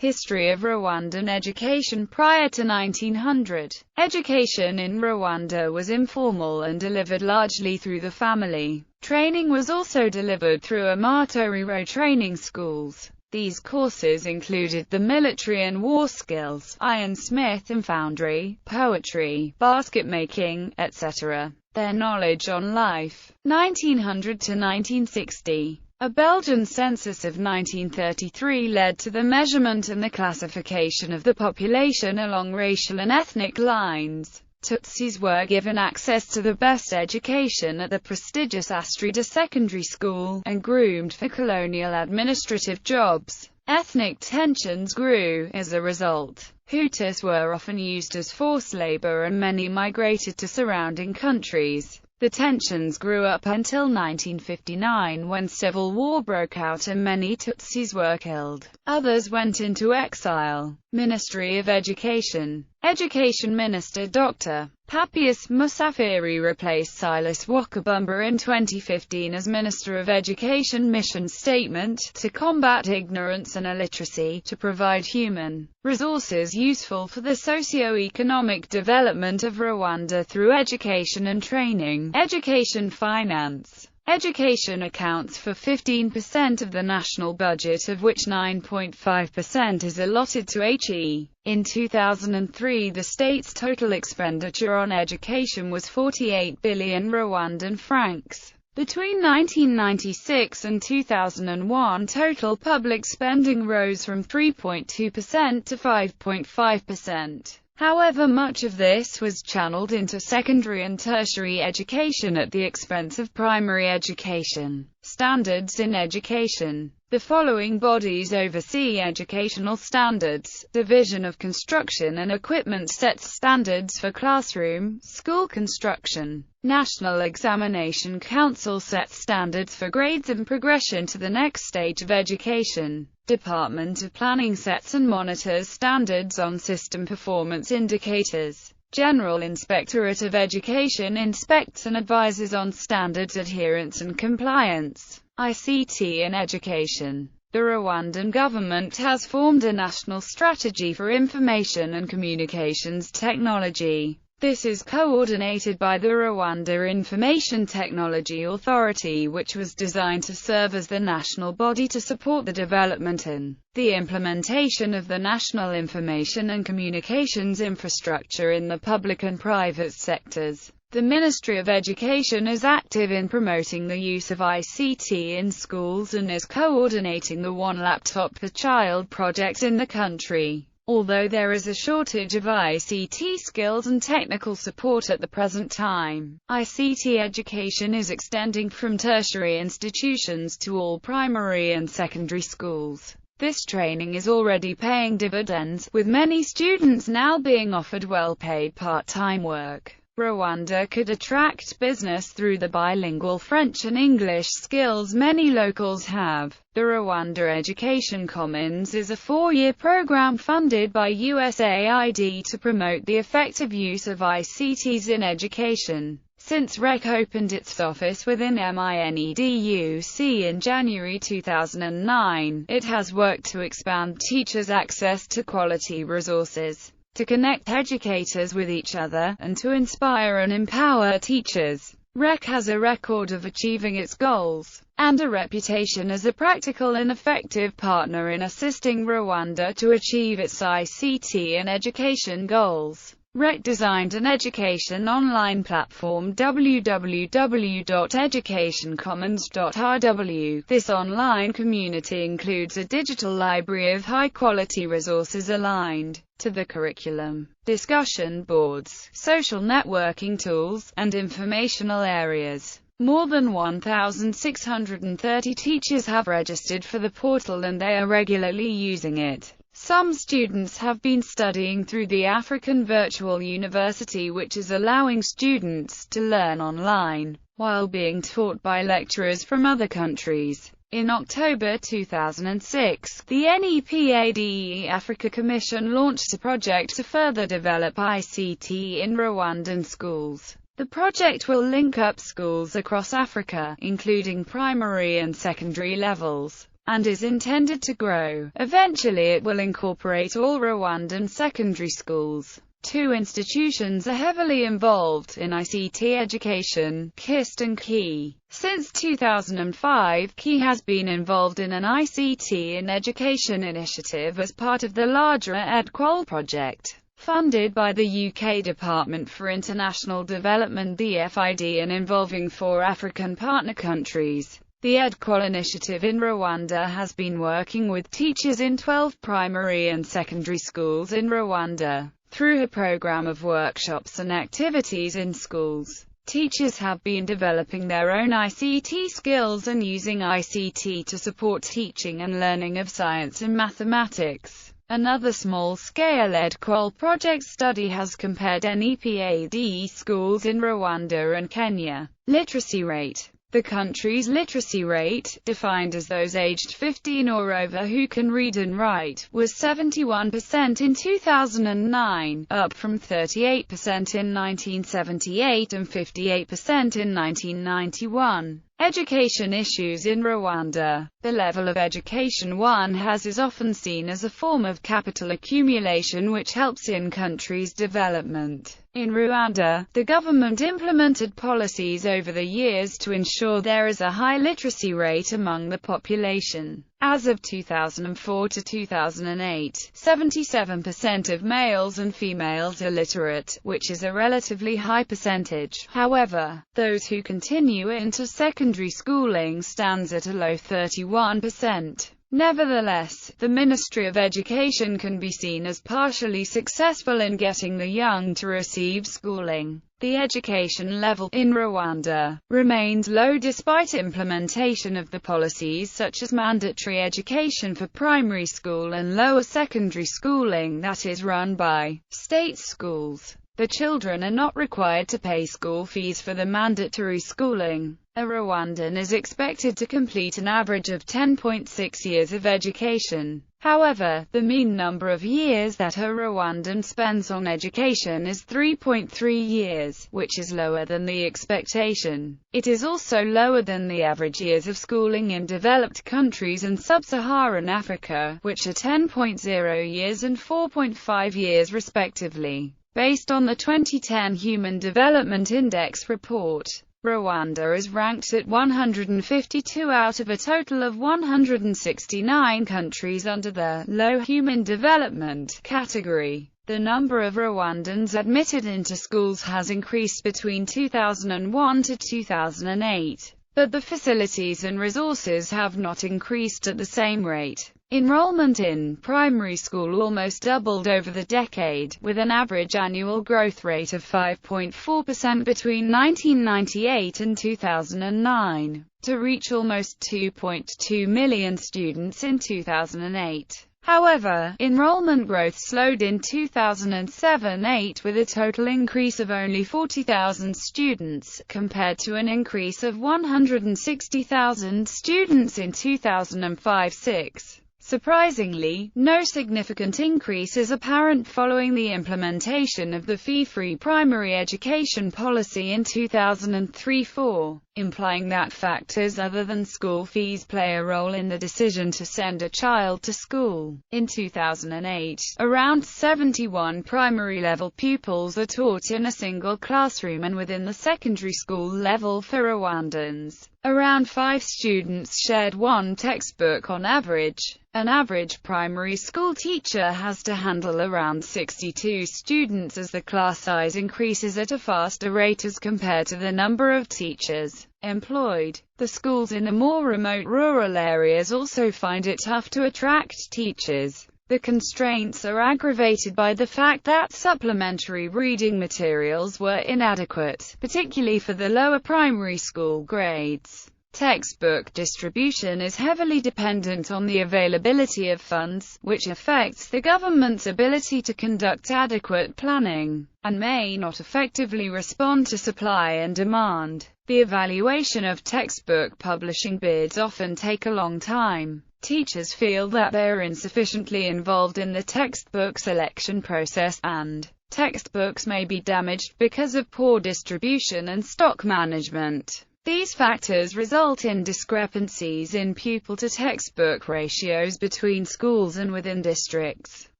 History of Rwandan education. Prior to 1900, education in Rwanda was informal and delivered largely through the family. Training was also delivered through Amatorero training schools. These courses included the military and war skills, ironsmith and foundry, poetry, basket making, etc. Their knowledge on life. 1900 to 1960. A Belgian census of 1933 led to the measurement and the classification of the population along racial and ethnic lines. Tutsis were given access to the best education at the prestigious Astrida Secondary School, and groomed for colonial administrative jobs. Ethnic tensions grew as a result. Hutus were often used as forced labor and many migrated to surrounding countries. The tensions grew up until 1959 when civil war broke out and many Tutsis were killed. Others went into exile. Ministry of Education. Education Minister Dr. Papias Musafiri replaced Silas Wakabumba in 2015 as Minister of Education. Mission statement: to combat ignorance and illiteracy, to provide human resources useful for the socio-economic development of Rwanda through education and training. Education finance. Education accounts for 15% of the national budget, of which 9.5% is allotted to HE. In 2003, the state's total expenditure on education was 48 billion Rwandan francs. Between 1996 and 2001, total public spending rose from 3.2% to 5.5%. However, much of this was channeled into secondary and tertiary education at the expense of primary education. Standards in education. The following bodies oversee educational standards: Division of Construction and Equipment sets standards for classroom, school construction. National Examination Council sets standards for grades and progression to the next stage of education. Department of Planning sets and monitors standards on system performance indicators. General Inspectorate of Education inspects and advises on standards adherence and compliance. ICT in education. The Rwandan government has formed a national strategy for information and communications technology. This is coordinated by the Rwanda Information Technology Authority, which was designed to serve as the national body to support the development and the implementation of the national information and communications infrastructure in the public and private sectors. The Ministry of Education is active in promoting the use of ICT in schools and is coordinating the One Laptop Per Child project in the country. Although there is a shortage of ICT skills and technical support at the present time, ICT education is extending from tertiary institutions to all primary and secondary schools. This training is already paying dividends, with many students now being offered well-paid part-time work. Rwanda could attract business through the bilingual French and English skills many locals have. The Rwanda Education Commons is a 4-year program funded by USAID to promote the effective use of ICTs in education. Since REC opened its office within MINEDUC in January 2009, it has worked to expand teachers' access to quality resources, to connect educators with each other, and to inspire and empower teachers. REC has a record of achieving its goals, and a reputation as a practical and effective partner in assisting Rwanda to achieve its ICT and education goals. REC designed an education online platform, www.educationcommons.rw. This online community includes a digital library of high-quality resources aligned to the curriculum, discussion boards, social networking tools, and informational areas. More than 1,630 teachers have registered for the portal and they are regularly using it. Some students have been studying through the African Virtual University, which is allowing students to learn online, while being taught by lecturers from other countries. In October 2006, the NEPADE Africa Commission launched a project to further develop ICT in Rwandan schools. The project will link up schools across Africa, including primary and secondary levels, and is intended to grow. Eventually it will incorporate all Rwandan secondary schools. Two institutions are heavily involved in ICT education, KIST and KI. Since 2005, KI has been involved in an ICT in education initiative as part of the larger EdQual project, funded by the UK Department for International Development (DFID) and involving 4 African partner countries. The EdQual initiative in Rwanda has been working with teachers in 12 primary and secondary schools in Rwanda. Through a program of workshops and activities in schools, teachers have been developing their own ICT skills and using ICT to support teaching and learning of science and mathematics. Another small-scale EdQual project study has compared NEPAD schools in Rwanda and Kenya. Literacy rate. The country's literacy rate, defined as those aged 15 or over who can read and write, was 71% in 2009, up from 38% in 1978 and 58% in 1991. Education issues in Rwanda. The level of education one has is often seen as a form of capital accumulation which helps in country's development. In Rwanda, the government implemented policies over the years to ensure there is a high literacy rate among the population. As of 2004 to 2008, 77% of males and females are literate, which is a relatively high percentage. However, those who continue into secondary schooling stands at a low 31%. Nevertheless, the Ministry of Education can be seen as partially successful in getting the young to receive schooling. The education level in Rwanda remains low despite implementation of the policies such as mandatory education for primary school and lower secondary schooling that is run by state schools. The children are not required to pay school fees for the mandatory schooling. A Rwandan is expected to complete an average of 10.6 years of education. However, the mean number of years that a Rwandan spends on education is 3.3 years, which is lower than the expectation. It is also lower than the average years of schooling in developed countries and sub-Saharan Africa, which are 10.0 years and 4.5 years respectively. Based on the 2010 Human Development Index report, Rwanda is ranked at 152 out of a total of 169 countries under the low human development category. The number of Rwandans admitted into schools has increased between 2001 to 2008, but the facilities and resources have not increased at the same rate. Enrollment in primary school almost doubled over the decade, with an average annual growth rate of 5.4% between 1998 and 2009, to reach almost 2.2 million students in 2008. However, enrollment growth slowed in 2007-08 with a total increase of only 40,000 students, compared to an increase of 160,000 students in 2005-06. Surprisingly, no significant increase is apparent following the implementation of the fee-free primary education policy in 2003-04, implying that factors other than school fees play a role in the decision to send a child to school. In 2008, around 71 primary-level pupils are taught in a single classroom, and within the secondary school level for Rwandans, around 5 students shared one textbook on average. An average primary school teacher has to handle around 62 students as the class size increases at a faster rate as compared to the number of teachers employed. The schools in the more remote rural areas also find it tough to attract teachers. The constraints are aggravated by the fact that supplementary reading materials were inadequate, particularly for the lower primary school grades. Textbook distribution is heavily dependent on the availability of funds, which affects the government's ability to conduct adequate planning, and may not effectively respond to supply and demand. The evaluation of textbook publishing bids often take a long time. Teachers feel that they are insufficiently involved in the textbook selection process, and textbooks may be damaged because of poor distribution and stock management. These factors result in discrepancies in pupil-to-textbook ratios between schools and within districts.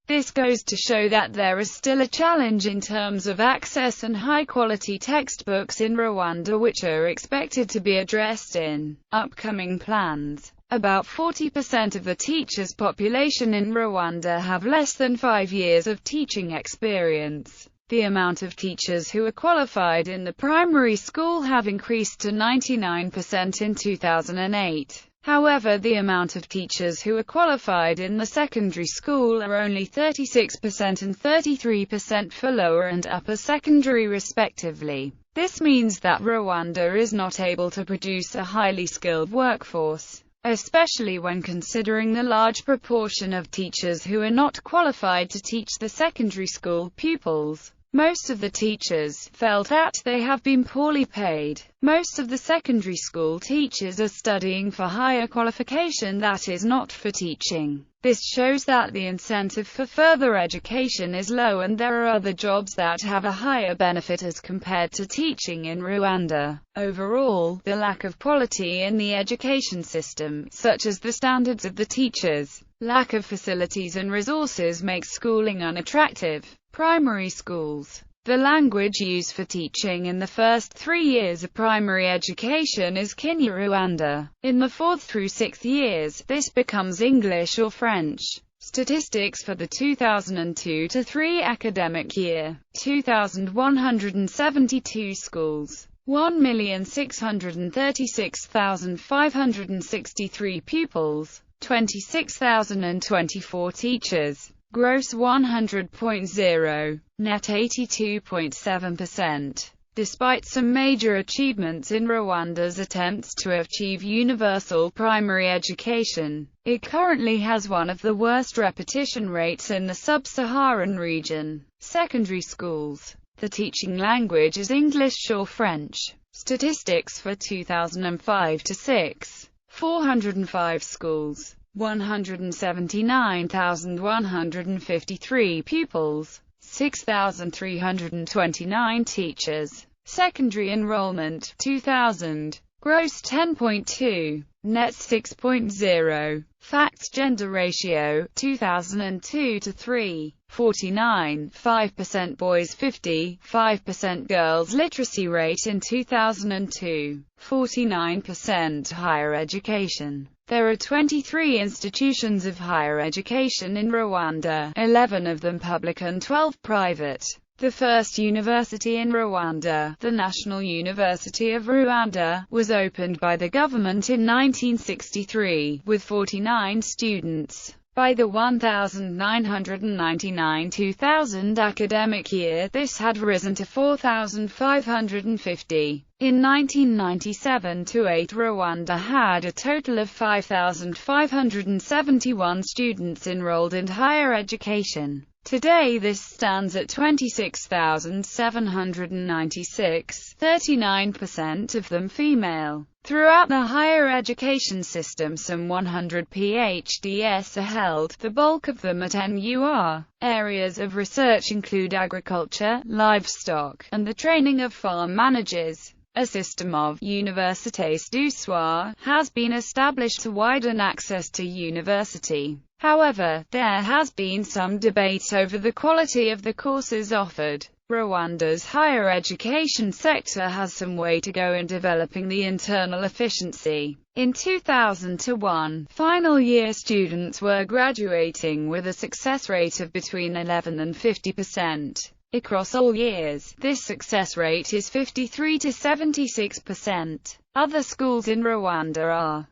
This goes to show that there is still a challenge in terms of access and high-quality textbooks in Rwanda, which are expected to be addressed in upcoming plans. About 40% of the teachers' population in Rwanda have less than 5 years of teaching experience. The amount of teachers who are qualified in the primary school have increased to 99% in 2008. However, the amount of teachers who are qualified in the secondary school are only 36% and 33% for lower and upper secondary respectively. This means that Rwanda is not able to produce a highly skilled workforce, especially when considering the large proportion of teachers who are not qualified to teach the secondary school pupils. Most of the teachers felt that they have been poorly paid. Most of the secondary school teachers are studying for higher qualification that is not for teaching. This shows that the incentive for further education is low and there are other jobs that have a higher benefit as compared to teaching in Rwanda. Overall, the lack of quality in the education system, such as the standards of the teachers, lack of facilities and resources, makes schooling unattractive. Primary schools. The language used for teaching in the first 3 years of primary education is Kinyarwanda. In the 4th through 6th years, this becomes English or French. Statistics for the 2002-3 academic year. 2,172 schools. 1,636,563 pupils. 26,024 teachers. Gross 100.0, net 82.7%. Despite some major achievements in Rwanda's attempts to achieve universal primary education, it currently has one of the worst repetition rates in the sub-Saharan region. Secondary schools. The teaching language is English or French. Statistics for 2005-6. 405 schools. 179,153 pupils, 6,329 teachers. Secondary enrollment, 2,000. Gross 10.2, net 6.0. Facts gender ratio, 2002 to 3, 49, 5% boys 50, 5% girls. Literacy rate in 2002, 49%. Higher education. There are 23 institutions of higher education in Rwanda, 11 of them public and 12 private. The first university in Rwanda, the National University of Rwanda, was opened by the government in 1963, with 49 students. By the 1999-2000 academic year, this had risen to 4,550. In 1997-08, Rwanda had a total of 5,571 students enrolled in higher education. Today this stands at 26,796, 39% of them female. Throughout the higher education system, some 100 PhDs are held, the bulk of them at NUR. Areas of research include agriculture, livestock, and the training of farm managers. A system of Universités du Soir has been established to widen access to university. However, there has been some debate over the quality of the courses offered. Rwanda's higher education sector has some way to go in developing the internal efficiency. In 2001, final year students were graduating with a success rate of between 11 and 50%. Across all years, this success rate is 53 to 76%. Other schools in Rwanda are